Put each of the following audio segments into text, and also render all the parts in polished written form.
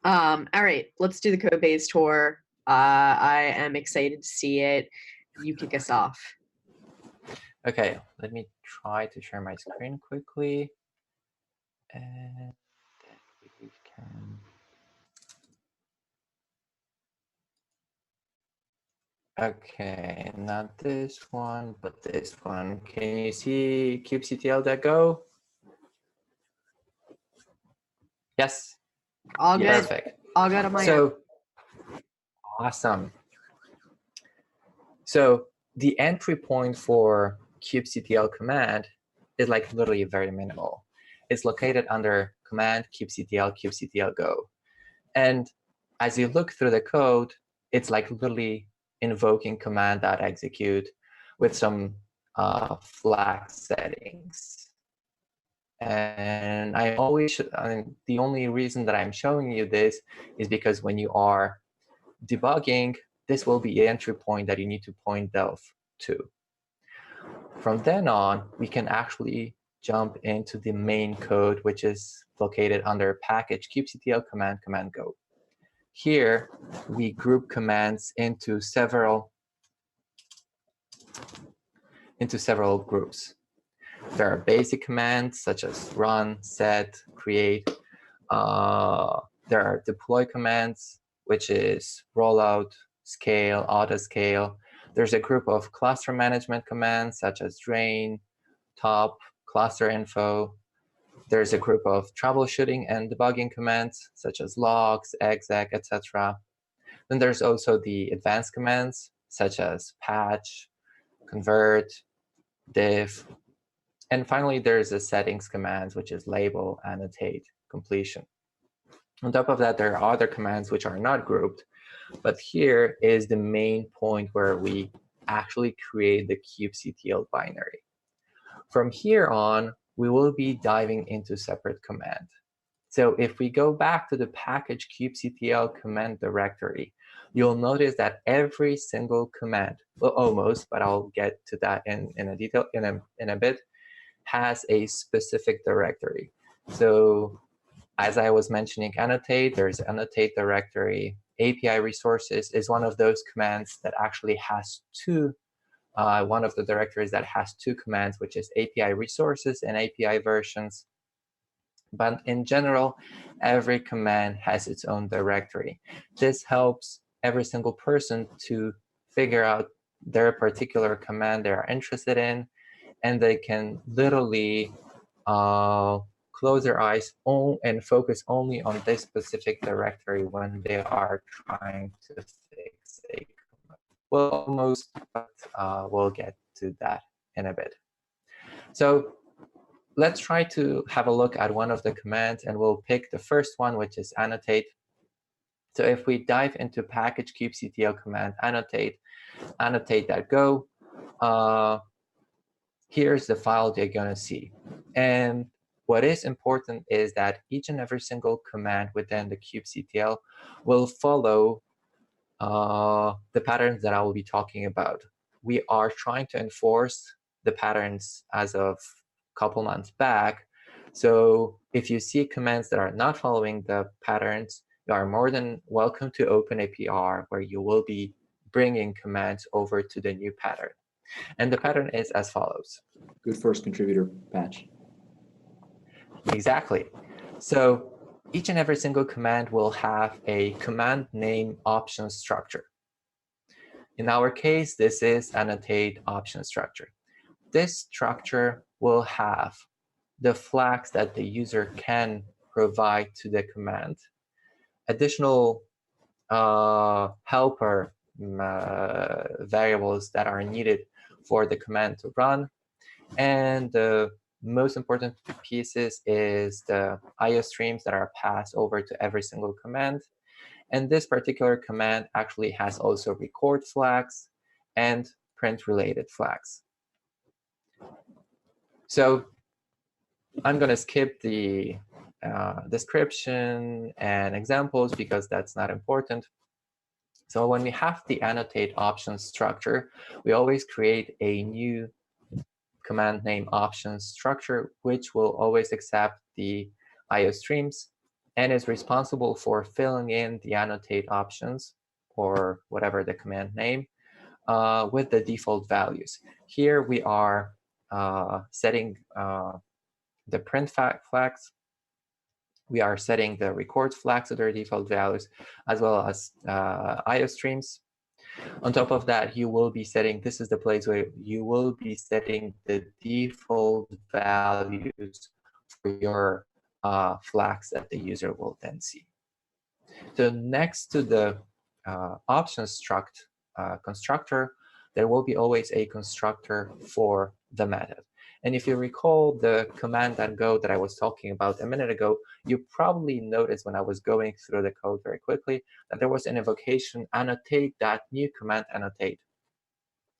All right, let's do the code base tour. I am excited to see it. You kick us off. Okay, let me try to share my screen quickly. And then we can. Okay, not this one, but this one. Can you see kubectl.go? Yes. All good. Perfect. All good on my end. So awesome. So the entry point for kubectl command is like literally very minimal. It's located under command kubectl go. And as you look through the code, it's like literally invoking command.execute with some flag settings. And the only reason that I'm showing you this is because when you are debugging, this will be the entry point that you need to point delve to. From then on, we can actually jump into the main code, which is located under package kubectl command go. Here, we group commands into several groups. There are basic commands such as run, set, create. There are deploy commands, which is rollout, scale, autoscale. There's a group of cluster management commands such as drain, top, cluster info. There's a group of troubleshooting and debugging commands such as logs, exec, etc. Then there's also the advanced commands such as patch, convert, diff. And finally, there's a settings commands, which is label, annotate, completion. On top of that, there are other commands which are not grouped, but here is the main point where we actually create the kubectl binary. From here on, we will be diving into separate command. So if we go back to the package kubectl command directory, you'll notice that every single command, well, almost, but I'll get to that in a bit, has a specific directory. So as I was mentioning annotate, there's annotate directory. API resources is one of those commands that actually has two, one of the directories that has two commands, which is API resources and API versions. But in general, every command has its own directory. This helps every single person to figure out their particular command they're interested in, and they can literally close their eyes and focus only on this specific directory when they are trying to fix a command. Well, almost, but we'll get to that in a bit. So let's try to have a look at one of the commands, and we'll pick the first one, which is annotate. So if we dive into package kubectl command annotate.go, here's the file you're going to see. And what is important is that each and every single command within the kubectl will follow the patterns that I will be talking about. We are trying to enforce the patterns as of a couple months back. So if you see commands that are not following the patterns, you are more than welcome to open a PR where you will be bringing commands over to the new pattern. And the pattern is as follows. Good first contributor patch. Exactly. So each and every single command will have a command name option structure. In our case, this is annotate option structure. This structure will have the flags that the user can provide to the command, additional helper variables that are needed for the command to run, and the most important pieces is the IO streams that are passed over to every single command. And this particular command actually has also record flags and print related flags. So I'm going to skip the description and examples because that's not important. So when we have the annotate options structure, we always create a new command name options structure, which will always accept the IO streams and is responsible for filling in the annotate options or whatever the command name with the default values. Here we are setting the print flags. We are setting the record flags to their default values, as well as IO streams. On top of that, you will be setting, this is the place where you will be setting the default values for your flags that the user will then see. So next to the options constructor, there will be always a constructor for the method. And if you recall the command and go that I was talking about a minute ago, you probably noticed when I was going through the code very quickly that there was an invocation, annotate that new command, annotate.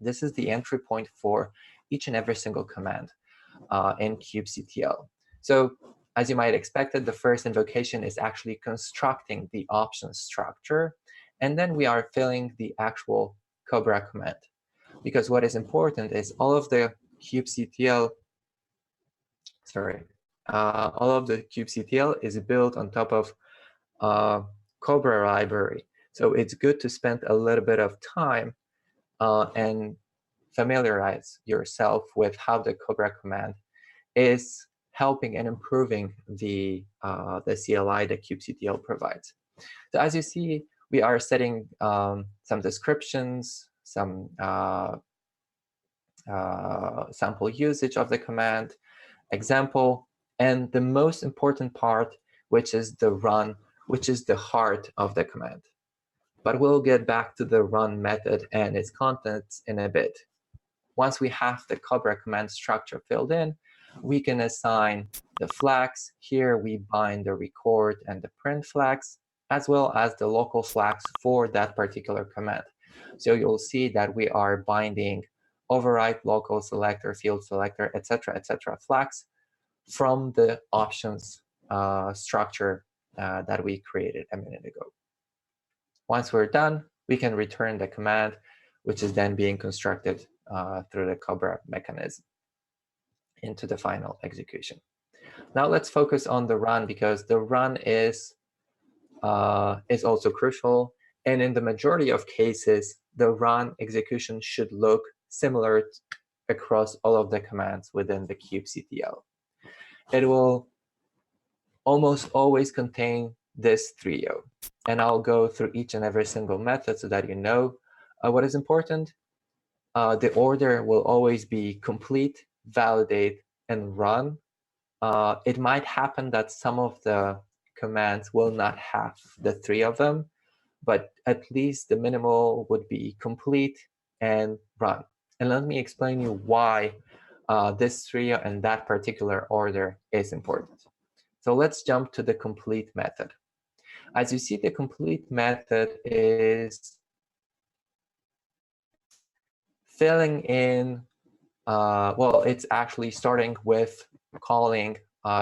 This is the entry point for each and every single command in kubectl. So as you might expect, the first invocation is actually constructing the options structure, and then we are filling the actual Cobra command. Because what is important is all of the kubectl, all of the kubectl is built on top of Cobra library. So it's good to spend a little bit of time and familiarize yourself with how the Cobra command is helping and improving the CLI that kubectl provides. So as you see, we are setting some descriptions, some sample usage of the command, example, and the most important part, which is the run, which is the heart of the command. But we'll get back to the run method and its contents in a bit. Once we have the Cobra command structure filled in, we can assign the flags. Here we bind the record and the print flags, as well as the local flags for that particular command. So you'll see that we are binding override, local selector, field selector, etc., flags from the options structure that we created a minute ago. Once we're done, we can return the command, which is then being constructed through the Cobra mechanism into the final execution. Now let's focus on the run, because the run is also crucial. And in the majority of cases, the run execution should look similar across all of the commands within the kubectl. It will almost always contain this trio. And I'll go through each and every single method so that you know what is important. The order will always be complete, validate, and run. It might happen that some of the commands will not have the three of them, but at least the minimal would be complete and run. And let me explain you why this trio and that particular order is important. So let's jump to the complete method. As you see, the complete method is filling in, well, it's actually starting with calling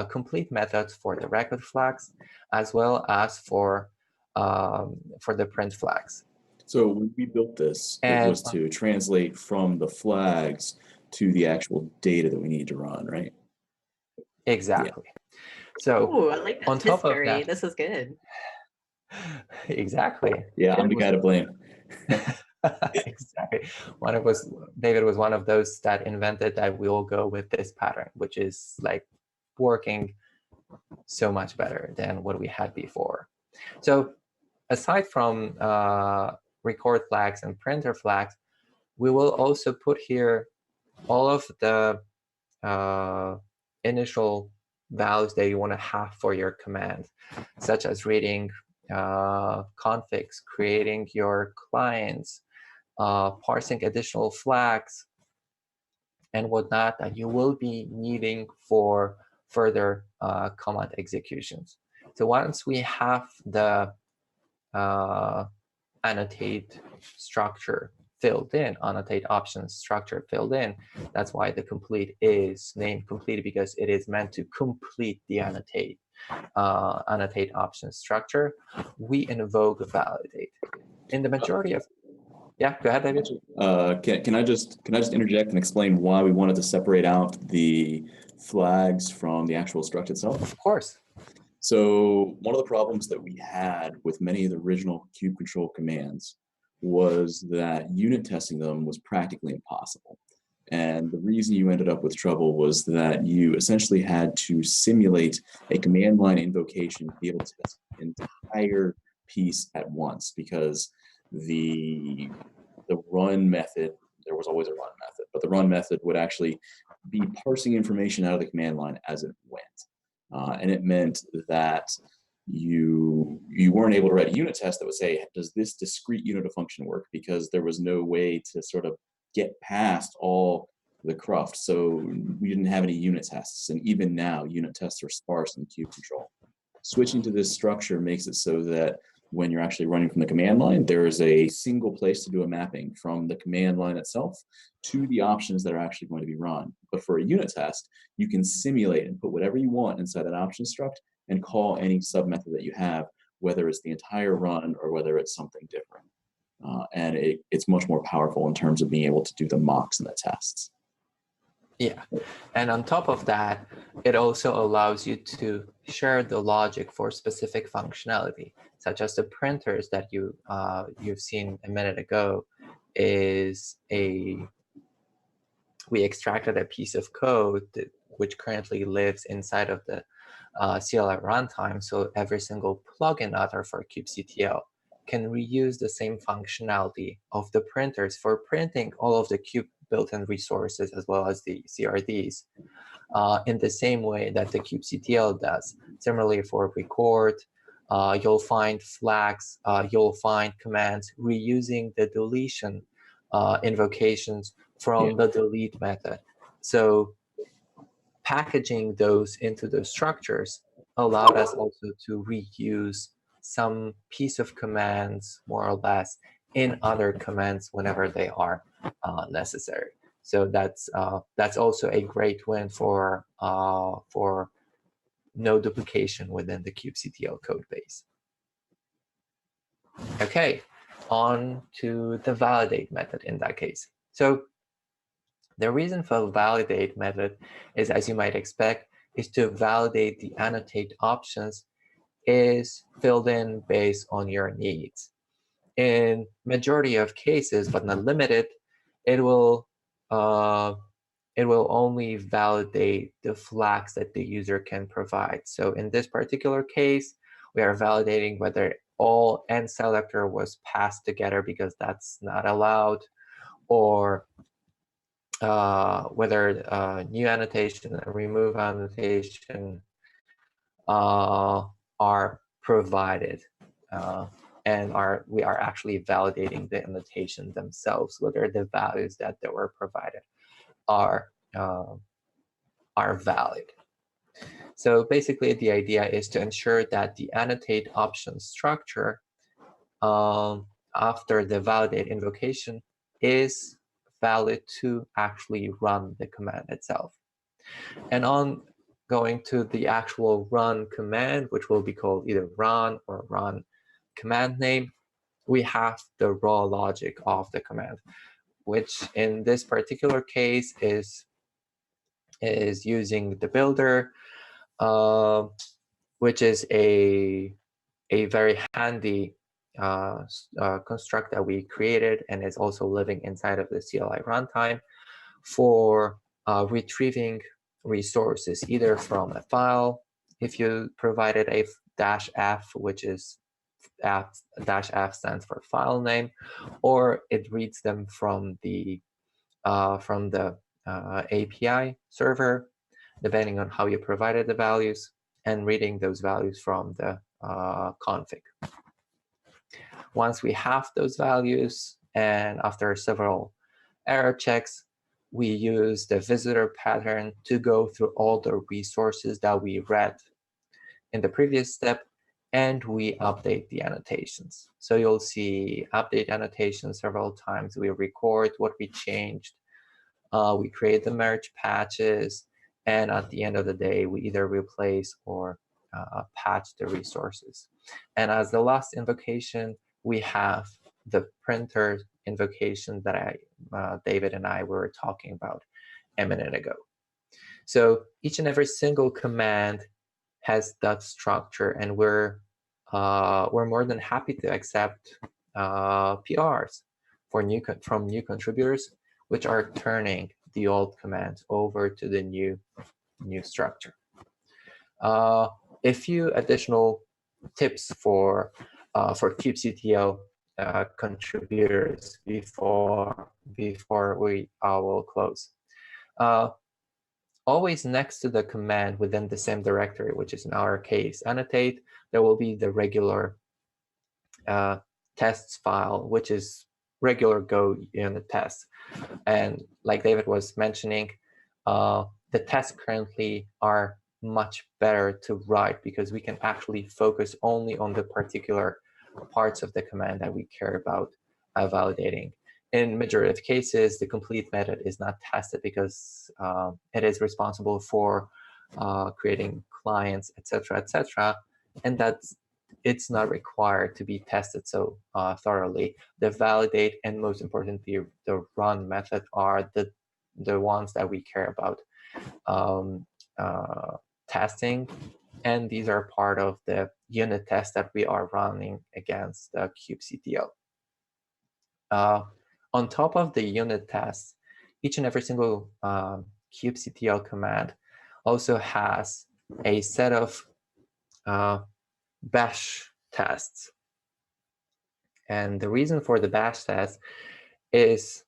complete methods for the record flags, as well as for the print flags. So when we built this, it was to translate from the flags to the actual data that we need to run, right? Exactly. Yeah. So ooh, I like that on top of that, this is good. Exactly. Yeah, I'm the guy to blame. Exactly. David was one of those that invented that we'll go with this pattern, which is like working so much better than what we had before. So aside from record flags and printer flags, we will also put here all of the initial values that you want to have for your command, such as reading configs, creating your clients, parsing additional flags, and whatnot that you will be needing for further command executions. So once we have the annotate structure filled in, annotate options structure filled in, that's why the complete is named complete, because it is meant to complete the annotate options structure. We invoke validate. In the majority of, yeah, go ahead, David. Can I just interject and explain why we wanted to separate out the flags from the actual struct itself? Of course. So one of the problems that we had with many of the original kubectl commands was that unit testing them was practically impossible. And the reason you ended up with trouble was that you essentially had to simulate a command line invocation to be able to test an entire piece at once, because the run method, there was always a run method, but the run method would actually be parsing information out of the command line as it went. And it meant that you weren't able to write a unit test that would say, does this discrete unit of function work? Because there was no way to sort of get past all the cruft. So we didn't have any unit tests. And even now, unit tests are sparse in kubectl. Switching to this structure makes it so that when you're actually running from the command line, there is a single place to do a mapping from the command line itself to the options that are actually going to be run. But for a unit test, you can simulate and put whatever you want inside that option struct and call any submethod that you have, whether it's the entire run or whether it's something different. And it's much more powerful in terms of being able to do the mocks and the tests. Yeah, and on top of that, it also allows you to share the logic for specific functionality, such as the printers that you've seen a minute ago. We extracted a piece of code which currently lives inside of the CLI runtime, so every single plugin author for kubectl can reuse the same functionality of the printers for printing all of the kube built-in resources as well as the CRDs in the same way that the kubectl does. Similarly for record, you'll find flags, you'll find commands reusing the deletion invocations from the delete method. So packaging those into the structures allowed us also to reuse some piece of commands, more or less, in other commands whenever they are necessary. So that's also a great win for no duplication within the kubectl code base. Okay, on to the validate method in that case. So the reason for the validate method is, as you might expect, is to validate the annotate options is filled in based on your needs. In majority of cases, but not limited, it will only validate the flags that the user can provide. So in this particular case, we are validating whether all end selector was passed together because that's not allowed, or whether new annotation and remove annotation are provided, and we are actually validating the annotation themselves, whether the values that they were provided are valid. So basically, the idea is to ensure that the annotate option structure after the validate invocation is valid to actually run the command itself. And on going to the actual run command, which will be called either run or run command name, we have the raw logic of the command, which in this particular case is using the builder, which is a very handy construct that we created and is also living inside of the CLI runtime for retrieving resources, either from a file, if you provided a -f, which is -f stands for file name, or it reads them from the API server, depending on how you provided the values, and reading those values from the config. Once we have those values, and after several error checks, we use the visitor pattern to go through all the resources that we read in the previous step, and we update the annotations. So you'll see update annotations several times. We record what we changed. We create the merge patches, and at the end of the day, we either replace or patch the resources. And as the last invocation, we have the printer invocation that David and I were talking about a minute ago. So each and every single command has that structure, and we're more than happy to accept PRs from new contributors, which are turning the old commands over to the new structure. A few additional tips for kubectl contributors before we will close. Always next to the command within the same directory, which is in our case annotate, there will be the regular tests file, which is regular Go unit tests. And like David was mentioning, the tests currently are much better to write because we can actually focus only on the particular parts of the command that we care about validating. In majority of cases, the complete method is not tested because it is responsible for creating clients, etc., and it's not required to be tested so thoroughly. The validate and most importantly, the run method are the ones that we care about testing, and these are part of the unit test that we are running against the kubectl. On top of the unit tests, each and every single kubectl command also has a set of bash tests. And the reason for the bash test is,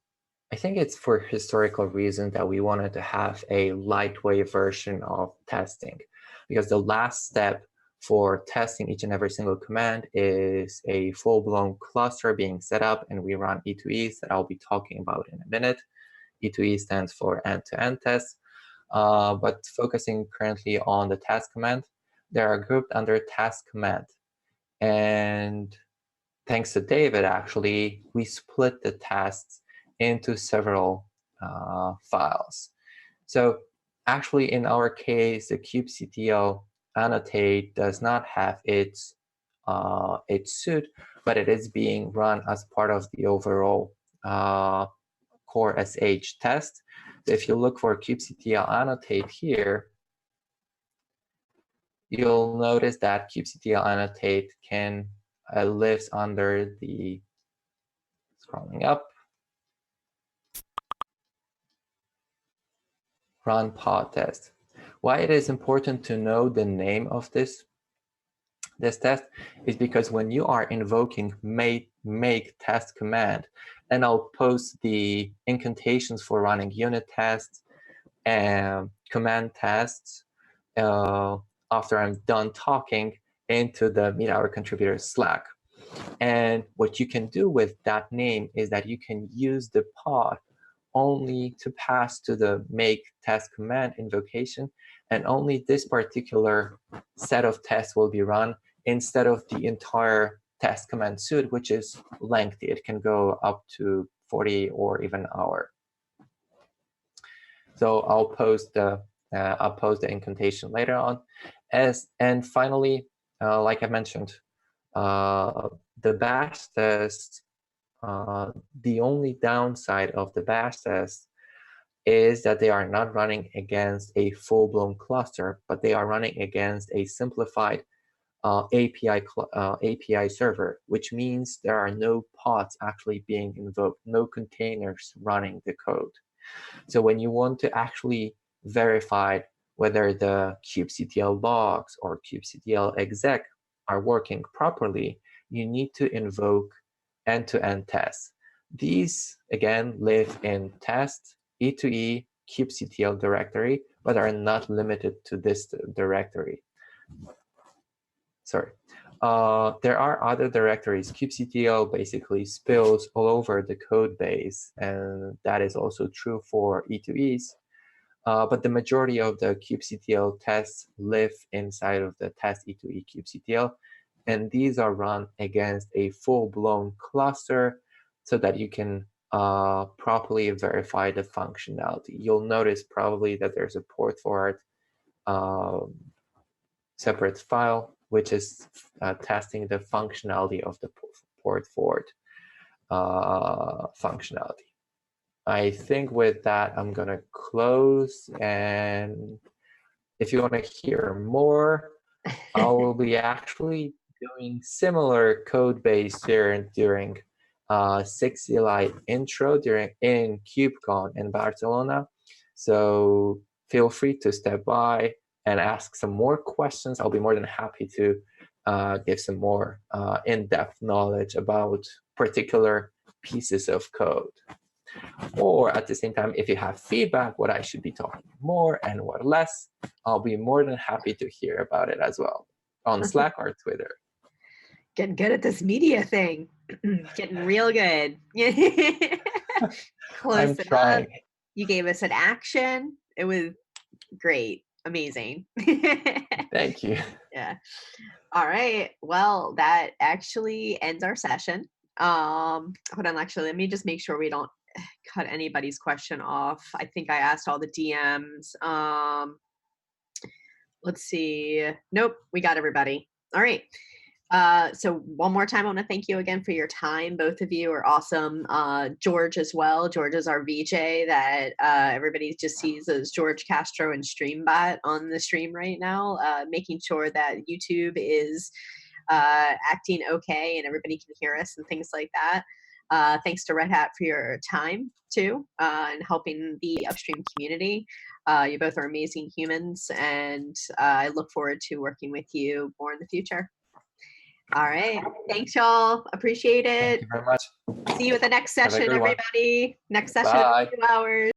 I think it's for historical reason that we wanted to have a lightweight version of testing, because the last step for testing each and every single command is a full-blown cluster being set up, and we run E2Es that I'll be talking about in a minute. E2E stands for end-to-end tests, but focusing currently on the task command, they are grouped under task command. And thanks to David, actually, we split the tasks into several files. So actually, in our case, the kubectl annotate does not have its suit, but it is being run as part of the overall core sh test. So if you look for kubectl annotate here, you'll notice that kubectl annotate can lives under the, scrolling up, run pod test. Why it is important to know the name of this test is because when you are invoking make test command, and I'll post the incantations for running unit tests and command tests after I'm done talking into the Meet Our Contributors Slack. And what you can do with that name is that you can use the pod only to pass to the make test command invocation, and only this particular set of tests will be run instead of the entire test command suite, which is lengthy. It can go up to 40 or even an hour. So I'll post the incantation later on. And finally, like I mentioned, the bash test, the only downside of the bash test is that they are not running against a full-blown cluster, but they are running against a simplified API server, which means there are no pods actually being invoked, no containers running the code. So when you want to actually verify whether the kubectl logs or kubectl exec are working properly, you need to invoke end-to-end tests. These, again, live in test, E2E, kubectl directory, but are not limited to this directory. Sorry. There are other directories. kubectl basically spills all over the code base, and that is also true for E2Es. But the majority of the kubectl tests live inside of the test E2E kubectl, and these are run against a full-blown cluster so that you can properly verify the functionality. You'll notice probably that there's a port forward separate file, which is testing the functionality of the port forward functionality. I think with that, I'm going to close. And if you want to hear more, I will be actually doing similar code base here during 6 Eli intro in KubeCon in Barcelona. So feel free to step by and ask some more questions. I'll be more than happy to give some more in-depth knowledge about particular pieces of code. Or at the same time, if you have feedback, what I should be talking more and what less, I'll be more than happy to hear about it as well on Slack or Twitter. Getting good at this media thing. Getting real good. Close I'm trying. enough. You gave us an action. It was great. Amazing. Thank you. Yeah. All right. Well, that actually ends our session. Hold on, actually, let me just make sure we don't cut anybody's question off. I think I asked all the DMs. Let's see. Nope, we got everybody. All right. So one more time, I want to thank you again for your time. Both of you are awesome. George as well. George is our VJ that everybody just sees as George Castro and Streambot on the stream right now, making sure that YouTube is acting okay and everybody can hear us and things like that. Thanks to Red Hat for your time too, and helping the upstream community. You both are amazing humans, and I look forward to working with you more in the future. All right. Thanks, y'all. Appreciate it. Thank you very much. See you at the next Have a session, good one. everybody. Next session in Bye. a few hours.